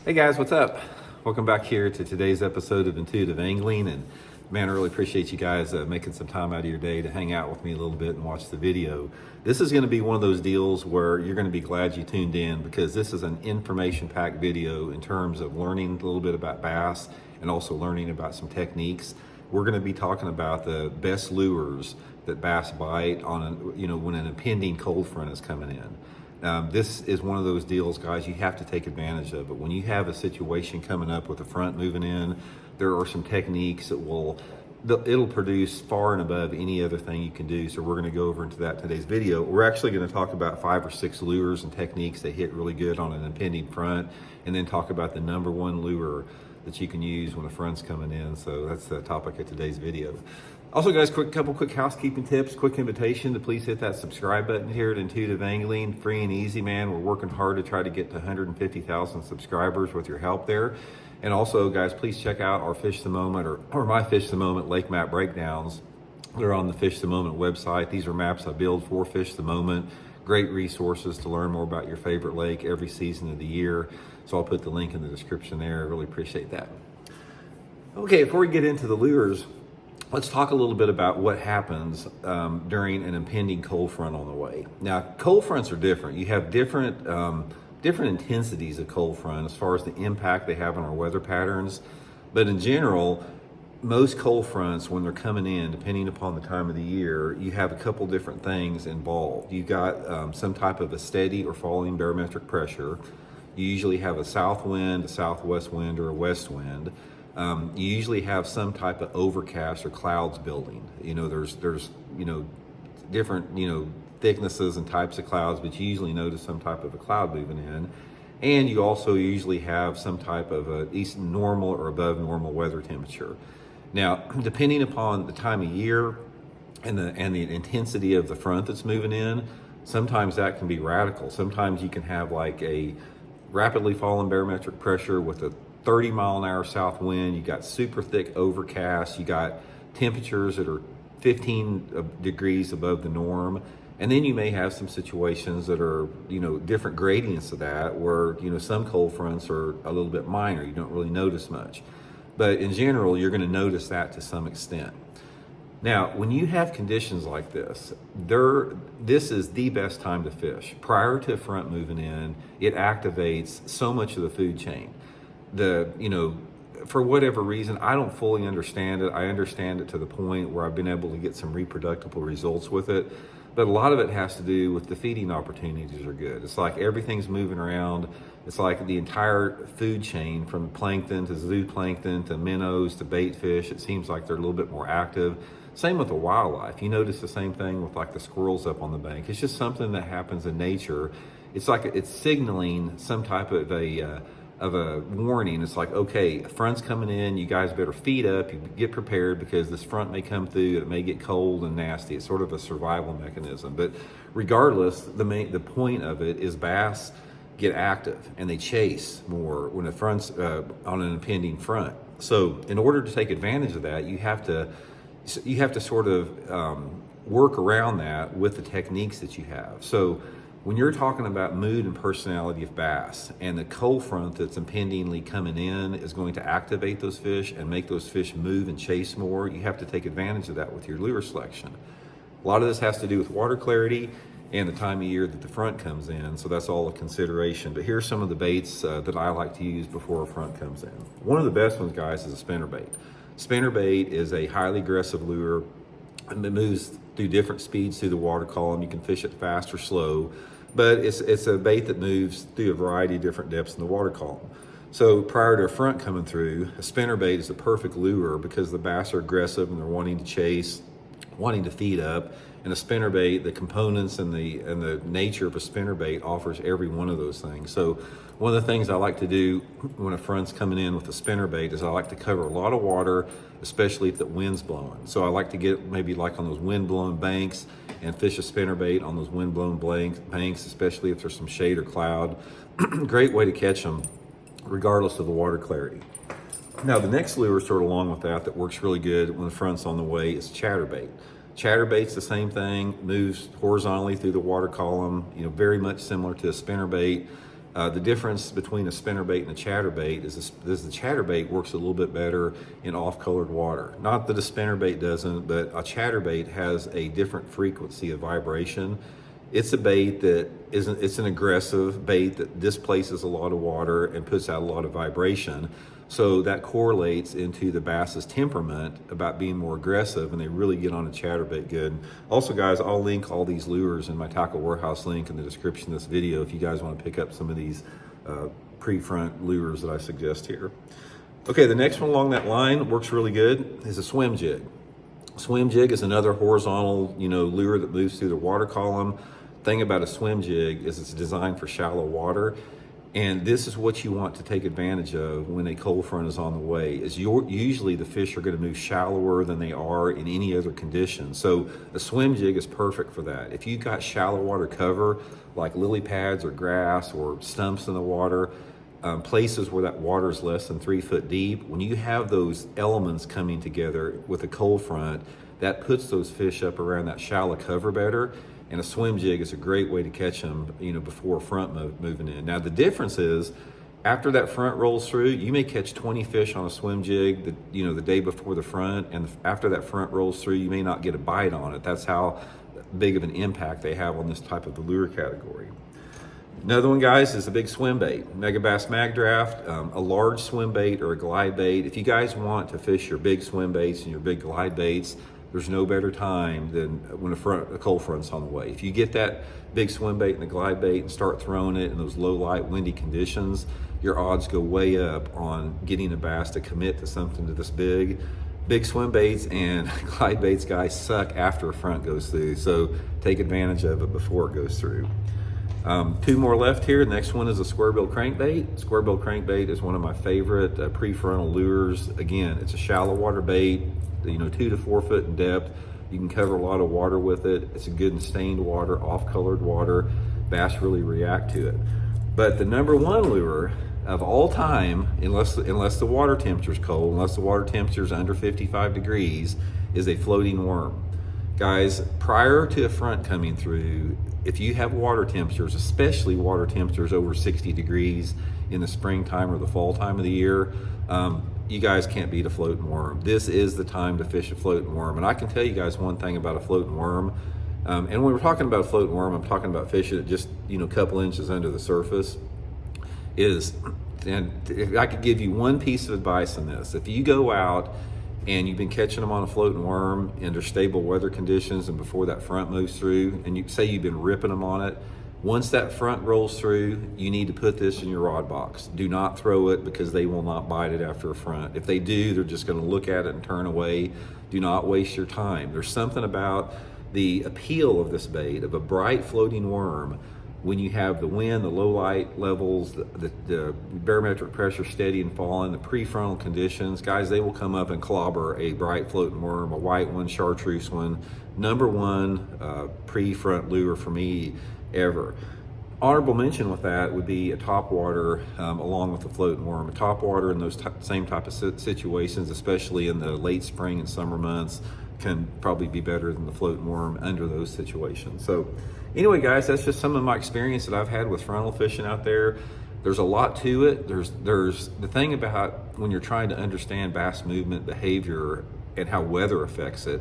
Hey guys, what's up? Welcome back here to today's episode of Intuitive Angling. And man, I really appreciate you guys making some time out of your day to hang out with me a little bit and watch the video. This is going to be one of those deals where you're going to be glad you tuned in, because this is an information-packed video in terms of learning a little bit about bass and also learning about some techniques. We're going to be talking about the best lures that bass bite on when an impending cold front is coming in. This is one of those deals, guys, you have to take advantage of it. When you have a situation coming up with the front moving in, there are some techniques that it'll produce far and above any other thing you can do. So we're going to go over into that in today's video. We're actually going to talk about 5 or 6 lures and techniques that hit really good on an impending front, and then talk about the number one lure that you can use when a front's coming in. So that's the topic of today's video. Also, guys, couple quick housekeeping tips, quick invitation to please hit that subscribe button here at Intuitive Angling. Free and easy, man. We're working hard to try to get to 150,000 subscribers with your help there. And also, guys, please check out our Fish the Moment or my Fish the Moment lake map breakdowns. They're on the Fish the Moment website. These are maps I build for Fish the Moment. Great resources to learn more about your favorite lake every season of the year. So I'll put the link in the description there. I really appreciate that. Okay, before we get into the lures, let's talk a little bit about what happens during an impending cold front on the way. Now, cold fronts are different. You have different intensities of cold front as far as the impact they have on our weather patterns. But in general, most cold fronts, when they're coming in, depending upon the time of the year, you have a couple different things involved. You've got some type of a steady or falling barometric pressure. You usually have a south wind, a southwest wind, or a west wind. You usually have some type of overcast or clouds building. There's different thicknesses and types of clouds, but you usually notice some type of a cloud moving in. And you also usually have some type of a east normal or above normal weather temperature. Now, depending upon the time of year and the intensity of the front that's moving in, sometimes that can be radical. Sometimes you can have like a rapidly falling barometric pressure with a 30-mile-an-hour south wind. You got super thick overcast. You got temperatures that are 15 degrees above the norm. And then you may have some situations that are, different gradients of that, where, some cold fronts are a little bit minor. You don't really notice much. But in general, you're going to notice that to some extent. Now, when you have conditions like this, this is the best time to fish. Prior to a front moving in, it activates so much of the food chain. For whatever reason, I don't fully understand it. I understand it to the point where I've been able to get some reproducible results with it. But a lot of it has to do with the feeding opportunities are good. It's like everything's moving around. It's like the entire food chain, from plankton to zooplankton to minnows to bait fish, it seems like they're a little bit more active. Same with the wildlife. You notice the same thing with like the squirrels up on the bank. It's just something that happens in nature. It's like it's signaling some type of a warning. It's like, okay, a front's coming in, you guys better feed up, you get prepared, because this front may come through, it may get cold and nasty. It's sort of a survival mechanism. But regardless, the point of it is bass get active and they chase more when the front's on an impending front. So in order to take advantage of that, you have to sort of work around that with the techniques that you have. So when you're talking about mood and personality of bass, and the cold front that's impendingly coming in is going to activate those fish and make those fish move and chase more, you have to take advantage of that with your lure selection. A lot of this has to do with water clarity and the time of year that the front comes in, so that's all a consideration. But here's some of the baits that I like to use before a front comes in. One of the best ones, guys, is a spinnerbait. Spinnerbait is a highly aggressive lure, and it moves through different speeds through the water column. You can fish it fast or slow. But it's a bait that moves through a variety of different depths in the water column. So prior to a front coming through, a spinnerbait is a perfect lure, because the bass are aggressive and they're wanting to chase, wanting to feed up. And a spinnerbait, the components and the nature of a spinnerbait offers every one of those things. So one of the things I like to do when a front's coming in with a spinnerbait is I like to cover a lot of water, especially if the wind's blowing. So I like to get maybe like on those wind-blown banks and fish a spinnerbait on those wind-blown banks, especially if there's some shade or cloud. Great way to catch them regardless of the water clarity. Now, the next lure sort of along with that works really good when the front's on the way is chatterbait. Chatterbait's the same thing, moves horizontally through the water column, very much similar to a spinnerbait. The difference between a spinnerbait and a chatterbait is the chatterbait works a little bit better in off-colored water. Not that a spinnerbait doesn't, but a chatterbait has a different frequency of vibration. It's a bait that it's an aggressive bait that displaces a lot of water and puts out a lot of vibration. So that correlates into the bass's temperament about being more aggressive, and they really get on a chatterbait good. Also, guys, I'll link all these lures in my Tackle Warehouse link in the description of this video if you guys want to pick up some of these pre-front lures that I suggest here. Okay, the next one along that line works really good is a swim jig. Swim jig is another horizontal, lure that moves through the water column. Thing about a swim jig is it's designed for shallow water. And this is what you want to take advantage of when a cold front is on the way, is usually the fish are going to move shallower than they are in any other condition. So a swim jig is perfect for that. If you've got shallow water cover, like lily pads or grass or stumps in the water, places where that water is less than 3 foot deep, when you have those elements coming together with a cold front, that puts those fish up around that shallow cover better. And a swim jig is a great way to catch them, before front moving in. Now the difference is, after that front rolls through, you may catch 20 fish on a swim jig, the day before the front, and after that front rolls through, you may not get a bite on it. That's how big of an impact they have on this type of the lure category. Another one, guys, is a big swim bait. Megabass Mag Draft, a large swim bait or a glide bait. If you guys want to fish your big swim baits and your big glide baits, there's no better time than when a cold front's on the way. If you get that big swim bait and the glide bait and start throwing it in those low light, windy conditions, your odds go way up on getting a bass to commit to something to this big. Big swim baits and glide baits, guys, suck after a front goes through. So take advantage of it before it goes through. Two more left here. The next one is a square bill crankbait. Square bill crankbait is one of my favorite pre-frontal lures. Again, it's a shallow water bait, 2 to 4 foot in depth. You can cover a lot of water with it. It's a good in stained water, off-colored water. Bass really react to it. But the number one lure of all time, unless the water temperature is cold, unless the water temperature is under 55 degrees, is a floating worm. Guys, prior to a front coming through, if you have water temperatures, especially water temperatures over 60 degrees in the springtime or the fall time of the year, you guys can't beat a floating worm. This is the time to fish a floating worm. And I can tell you guys one thing about a floating worm. And when we're talking about a floating worm, I'm talking about fishing it just, a couple inches under the surface. And if I could give you one piece of advice on this, if you go out and you've been catching them on a floating worm under stable weather conditions and before that front moves through, and you say you've been ripping them on it, once that front rolls through, you need to put this in your rod box. Do not throw it, because they will not bite it after a front. If they do, they're just going to look at it and turn away. Do not waste your time. There's something about the appeal of this bait, of a bright floating worm, when you have the wind, the low light levels, the barometric pressure steady and falling, the prefrontal conditions, guys, they will come up and clobber a bright floating worm, a white one, chartreuse one. Number one pre-front lure for me ever. Honorable mention with that would be a topwater along with the floating worm. A topwater in those same type of situations, especially in the late spring and summer months, can probably be better than the floating worm under those situations. So anyway, guys, that's just some of my experience that I've had with frontal fishing out there. There's a lot to it. There's the thing about when you're trying to understand bass movement behavior and how weather affects it,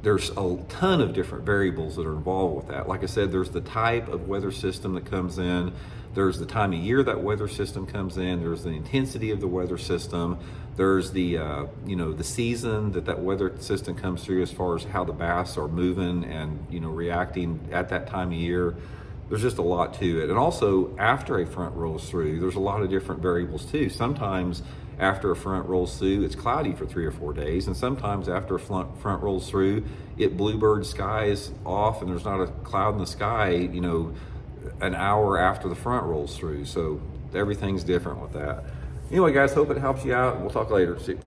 there's a ton of different variables that are involved with that. Like I said, there's the type of weather system that comes in, there's the time of year that weather system comes in, there's the intensity of the weather system, there's the the season that weather system comes through, as far as how the bass are moving and reacting at that time of year. There's just a lot to it. And also, after a front rolls through, there's a lot of different variables too. Sometimes after a front rolls through, it's cloudy for 3 or 4 days. And sometimes after a front rolls through, it bluebird skies off and there's not a cloud in the sky, an hour after the front rolls through. So everything's different with that. Anyway, guys, hope it helps you out. We'll talk later. See you.